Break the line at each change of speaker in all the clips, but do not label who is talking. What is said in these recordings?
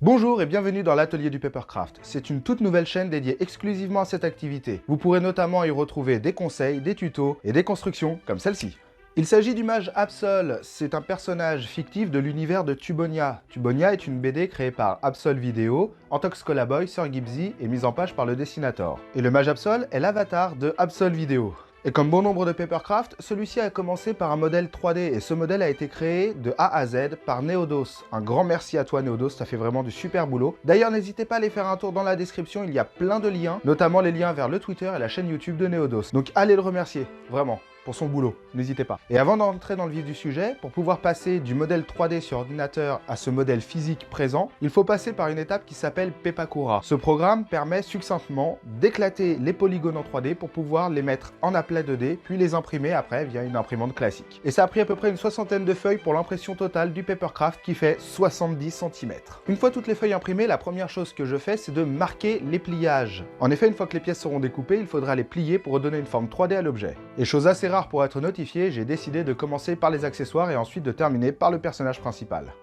Bonjour et bienvenue dans l'atelier du Papercraft. C'est une toute nouvelle chaîne dédiée exclusivement à cette activité. Vous pourrez notamment y retrouver des conseils, des tutos et des constructions comme celle-ci. Il s'agit du mage Absol, c'est un personnage fictif de l'univers de Tubonia. Tubonia est une BD créée par Absol Video, Antox Colaboy, Sir Gibbsy et mise en page par le Dessinator. Et le mage Absol est l'avatar de Absol Video. Et comme bon nombre de Papercraft, celui-ci a commencé par un modèle 3D et ce modèle a été créé de A à Z par Neodos. Un grand merci à toi Neodos, ça fait vraiment du super boulot. D'ailleurs n'hésitez pas à aller faire un tour dans la description, il y a plein de liens, notamment les liens vers le Twitter et la chaîne YouTube de Neodos. Donc allez le remercier, vraiment, pour son boulot, n'hésitez pas. Et avant d'entrer dans le vif du sujet, pour pouvoir passer du modèle 3D sur ordinateur à ce modèle physique présent, il faut passer par une étape qui s'appelle Pepakura. Ce programme permet succinctement d'éclater les polygones en 3D pour pouvoir les mettre en aplat 2D, puis les imprimer après via une imprimante classique. Et ça a pris à peu près une soixantaine de feuilles pour l'impression totale du Papercraft qui fait 70 cm. Une fois toutes les feuilles imprimées, la première chose que je fais, c'est de marquer les pliages. En effet, une fois que les pièces seront découpées, il faudra les plier pour redonner une forme 3D à l'objet. Et chose assez rare pour être notifié, j'ai décidé de commencer par les accessoires et ensuite de terminer par le personnage principal.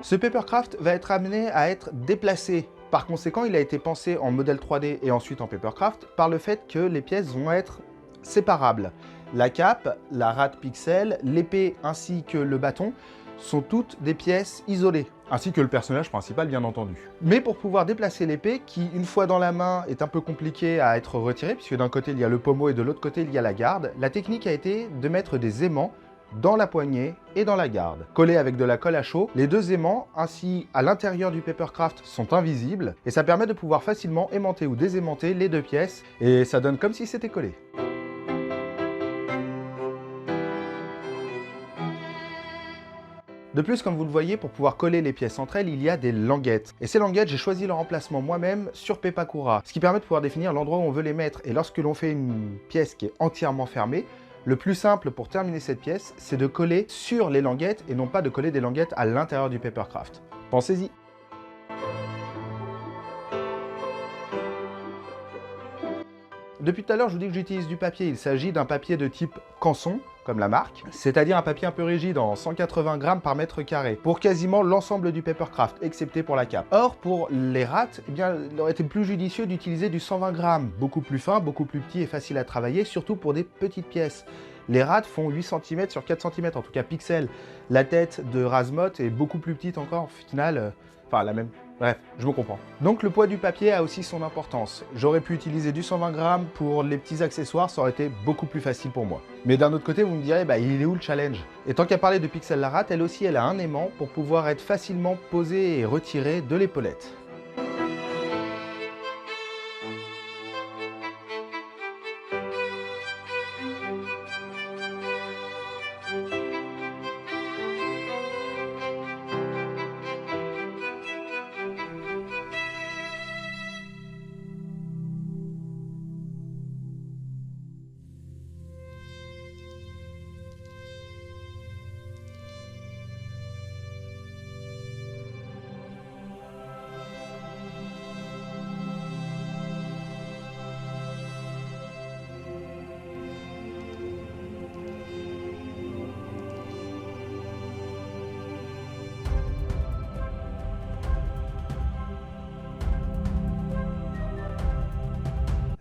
Ce Papercraft va être amené à être déplacé. Par conséquent, il a été pensé en modèle 3D et ensuite en Papercraft par le fait que les pièces vont être séparables. La cape, la rate pixel, l'épée ainsi que le bâton sont toutes des pièces isolées, ainsi que le personnage principal bien entendu. Mais pour pouvoir déplacer l'épée, qui une fois dans la main est un peu compliqué à être retirée, puisque d'un côté il y a le pommeau et de l'autre côté il y a la garde, la technique a été de mettre des aimants dans la poignée et dans la garde. Collés avec de la colle à chaud, les deux aimants ainsi à l'intérieur du Papercraft sont invisibles et ça permet de pouvoir facilement aimanter ou désaimanter les deux pièces et ça donne comme si c'était collé. De plus, comme vous le voyez, pour pouvoir coller les pièces entre elles, il y a des languettes. Et ces languettes, j'ai choisi leur emplacement moi-même sur Pepakura, ce qui permet de pouvoir définir l'endroit où on veut les mettre. Et lorsque l'on fait une pièce qui est entièrement fermée, le plus simple pour terminer cette pièce, c'est de coller sur les languettes et non pas de coller des languettes à l'intérieur du Papercraft. Pensez-y. Depuis tout à l'heure, je vous dis que j'utilise du papier. Il s'agit d'un papier de type canson, comme la marque, c'est-à-dire un papier un peu rigide en 180 grammes par mètre carré, pour quasiment l'ensemble du Papercraft, excepté pour la cape. Or, pour les rates, eh bien, il aurait été plus judicieux d'utiliser du 120 grammes, beaucoup plus fin, beaucoup plus petit et facile à travailler, surtout pour des petites pièces. Les rates font 8 cm sur 4 cm, en tout cas pixels. La tête de Razmot est beaucoup plus petite encore, au final, enfin la même. Bref, je me comprends. Donc le poids du papier a aussi son importance. J'aurais pu utiliser du 120 grammes pour les petits accessoires, ça aurait été beaucoup plus facile pour moi. Mais d'un autre côté, vous me direz, bah il est où le challenge? Et tant qu'à parler de Pixel la rate, elle aussi elle a un aimant pour pouvoir être facilement posée et retirée de l'épaulette.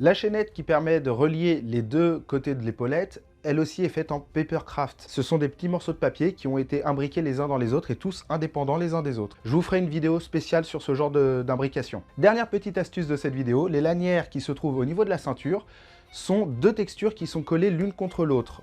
La chaînette qui permet de relier les deux côtés de l'épaulette, elle aussi est faite en Papercraft. Ce sont des petits morceaux de papier qui ont été imbriqués les uns dans les autres et tous indépendants les uns des autres. Je vous ferai une vidéo spéciale sur ce genre d'imbrication. Dernière petite astuce de cette vidéo, les lanières qui se trouvent au niveau de la ceinture sont deux textures qui sont collées l'une contre l'autre.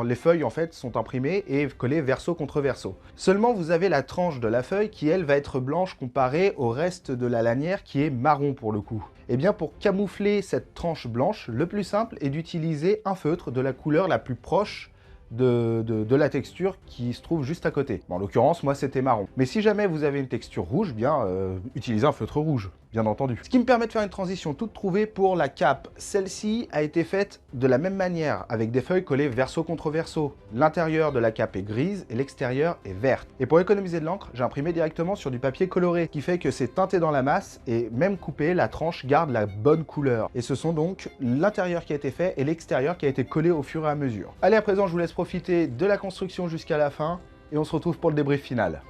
Les feuilles en fait sont imprimées et collées verso contre verso. Seulement vous avez la tranche de la feuille qui elle va être blanche comparée au reste de la lanière qui est marron pour le coup. Et bien pour camoufler cette tranche blanche, le plus simple est d'utiliser un feutre de la couleur la plus proche de la texture qui se trouve juste à côté. Bon, en l'occurrence, moi c'était marron. Mais si jamais vous avez une texture rouge, bien utilisez un feutre rouge. bien entendu. Ce qui me permet de faire une transition toute trouvée pour la cape. Celle-ci a été faite de la même manière, avec des feuilles collées verso contre verso. L'intérieur de la cape est grise et l'extérieur est verte. Et pour économiser de l'encre, j'ai imprimé directement sur du papier coloré, ce qui fait que c'est teinté dans la masse et même coupé, la tranche garde la bonne couleur. Et ce sont donc l'intérieur qui a été fait et l'extérieur qui a été collé au fur et à mesure. Allez, à présent, je vous laisse profiter de la construction jusqu'à la fin et on se retrouve pour le débrief final.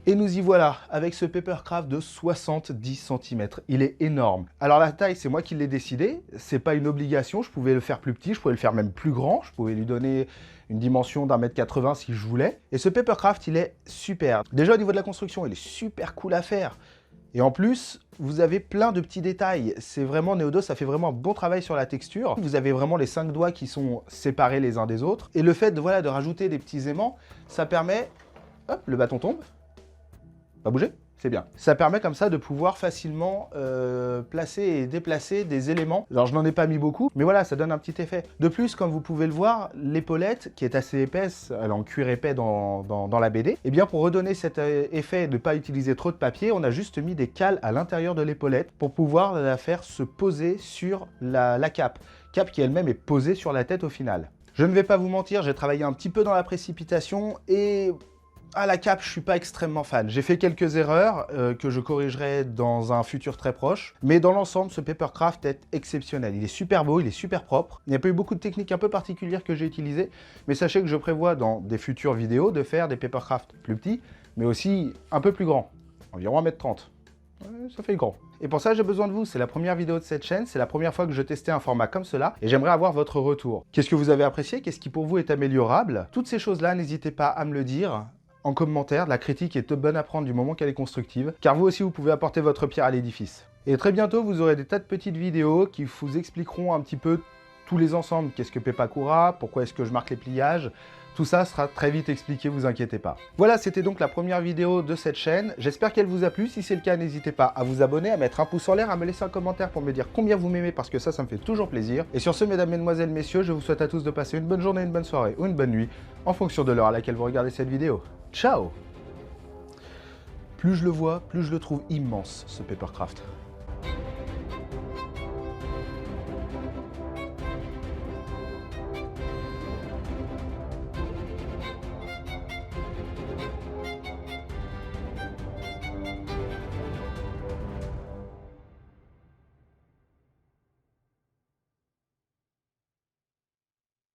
Et nous y voilà, avec ce Papercraft de 70 cm. Il est énorme. Alors la taille, c'est moi qui l'ai décidé. C'est pas une obligation, je pouvais le faire plus petit, je pouvais le faire même plus grand. Je pouvais lui donner une dimension d'1,80 m si je voulais. Et ce Papercraft, il est super. Déjà au niveau de la construction, il est super cool à faire. Et en plus, vous avez plein de petits détails. C'est vraiment, Neodos, ça fait vraiment un bon travail sur la texture. Vous avez vraiment les 5 doigts qui sont séparés les uns des autres. Et le fait de, voilà, de rajouter des petits aimants, ça permet... Hop, le bâton tombe. Pas bouger. C'est bien. Ça permet comme ça de pouvoir facilement placer et déplacer des éléments. Alors je n'en ai pas mis beaucoup, mais voilà, ça donne un petit effet. De plus, comme vous pouvez le voir, l'épaulette, qui est assez épaisse, elle est en cuir épais dans la BD, et bien pour redonner cet effet de ne pas utiliser trop de papier, on a juste mis des cales à l'intérieur de l'épaulette pour pouvoir la faire se poser sur la cape. Cape qui elle-même est posée sur la tête au final. Je ne vais pas vous mentir, j'ai travaillé un petit peu dans la précipitation et à la cape, je suis pas extrêmement fan. J'ai fait quelques erreurs que je corrigerai dans un futur très proche. Mais dans l'ensemble, ce Papercraft est exceptionnel. Il est super beau, il est super propre. Il n'y a pas eu beaucoup de techniques un peu particulières que j'ai utilisées. Mais sachez que je prévois dans des futures vidéos de faire des Papercraft plus petits, mais aussi un peu plus grands. Environ 1,30 m. Ça fait grand. Et pour ça, j'ai besoin de vous. C'est la première vidéo de cette chaîne. C'est la première fois que je testais un format comme cela. Et j'aimerais avoir votre retour. Qu'est-ce que vous avez apprécié? Qu'est-ce qui pour vous est améliorable? Toutes ces choses-là, n'hésitez pas à me le dire en commentaire. La critique est bonne à prendre du moment qu'elle est constructive, car vous aussi vous pouvez apporter votre pierre à l'édifice. Et très bientôt vous aurez des tas de petites vidéos qui vous expliqueront un petit peu tous les ensembles. Qu'est-ce que Pepakura? Pourquoi est-ce que je marque les pliages? Tout ça sera très vite expliqué, vous inquiétez pas. Voilà, c'était donc la première vidéo de cette chaîne. J'espère qu'elle vous a plu. Si c'est le cas, n'hésitez pas à vous abonner, à mettre un pouce en l'air, à me laisser un commentaire pour me dire combien vous m'aimez, parce que ça me fait toujours plaisir. Et sur ce, mesdames, mesdemoiselles, messieurs, je vous souhaite à tous de passer une bonne journée, une bonne soirée ou une bonne nuit, en fonction de l'heure à laquelle vous regardez cette vidéo. Ciao! Plus je le vois, plus je le trouve immense, ce Papercraft.